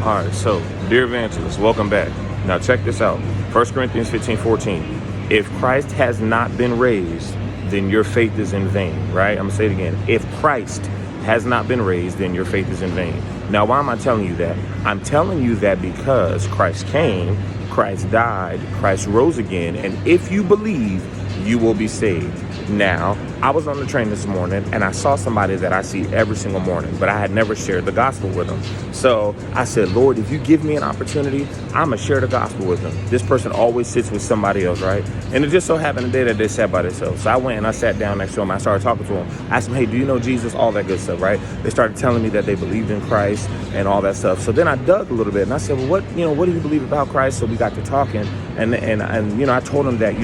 All right, so dear evangelists, welcome back. Now check this out. 1 Corinthians 15:14. If Christ has not been raised, then your faith is in vain, right? I'm gonna say it again. If Christ has not been raised, then your faith is in vain. Now, why am I telling you that? I'm telling you that because Christ came, Christ died, Christ rose again, and if you believe, you will be saved. Now, I was on the train this morning and I saw somebody that I see every single morning, but I had never shared the gospel with them. So I said, Lord, if you give me an opportunity, I'm going to share the gospel with them. This person always sits with somebody else, right? And it just so happened today that they sat by themselves. So I went and I sat down next to them. I started talking to them. I asked them, hey, do you know Jesus? All that good stuff, right? They started telling me that they believed in Christ and all that stuff. So then I dug a little bit and I said, well, what do you believe about Christ? So we got to talking and I told them that,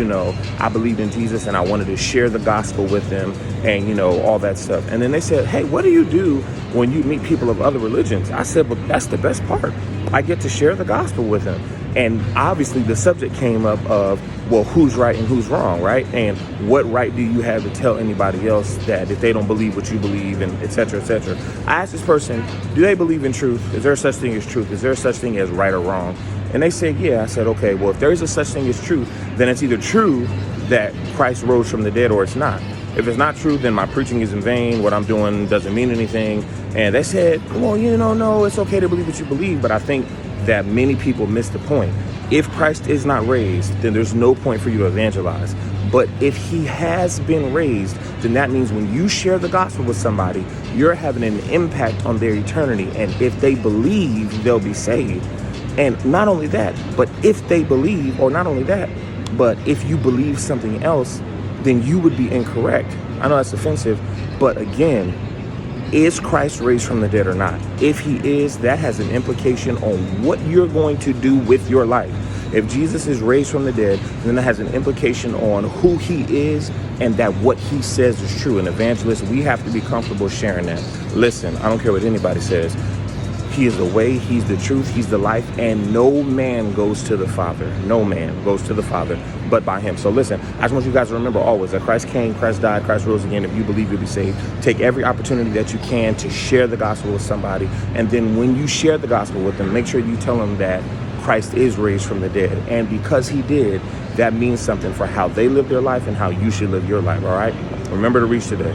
I believed in Jesus and I wanted to share the gospel with them and, all that stuff. And then they said, hey, what do you do when you meet people of other religions? I said, well, that's the best part. I get to share the gospel with them. And obviously the subject came up of, well, who's right and who's wrong, right? And what right do you have to tell anybody else that if they don't believe what you believe and et cetera, et cetera. I asked this person, do they believe in truth? Is there such thing as truth? Is there such thing as right or wrong? And they said, yeah. I said, okay, well, if there is a such thing as truth, then it's either true that Christ rose from the dead or it's not. If it's not true, then my preaching is in vain. What I'm doing doesn't mean anything. And they said, well, no, it's okay to believe what you believe. But I think that many people miss the point. If Christ is not raised, then there's no point for you to evangelize. But if he has been raised, then that means when you share the gospel with somebody, you're having an impact on their eternity. And if they believe, they'll be saved. And not only that, but if they believe, or not only that, but if you believe something else, then you would be incorrect. I know that's offensive, but again, is Christ raised from the dead or not? If he is, that has an implication on what you're going to do with your life. If Jesus is raised from the dead, then that has an implication on who he is and that what he says is true. And evangelists, we have to be comfortable sharing that. Listen, I don't care what anybody says. He is the way, he's the truth, he's the life, and no man goes to the Father. No man goes to the Father but by him. So listen, I just want you guys to remember always that Christ came, Christ died, Christ rose again. If you believe, you'll be saved. Take every opportunity that you can to share the gospel with somebody. And then when you share the gospel with them, make sure you tell them that Christ is raised from the dead. And because he did, that means something for how they live their life and how you should live your life, all right? Remember to reach today.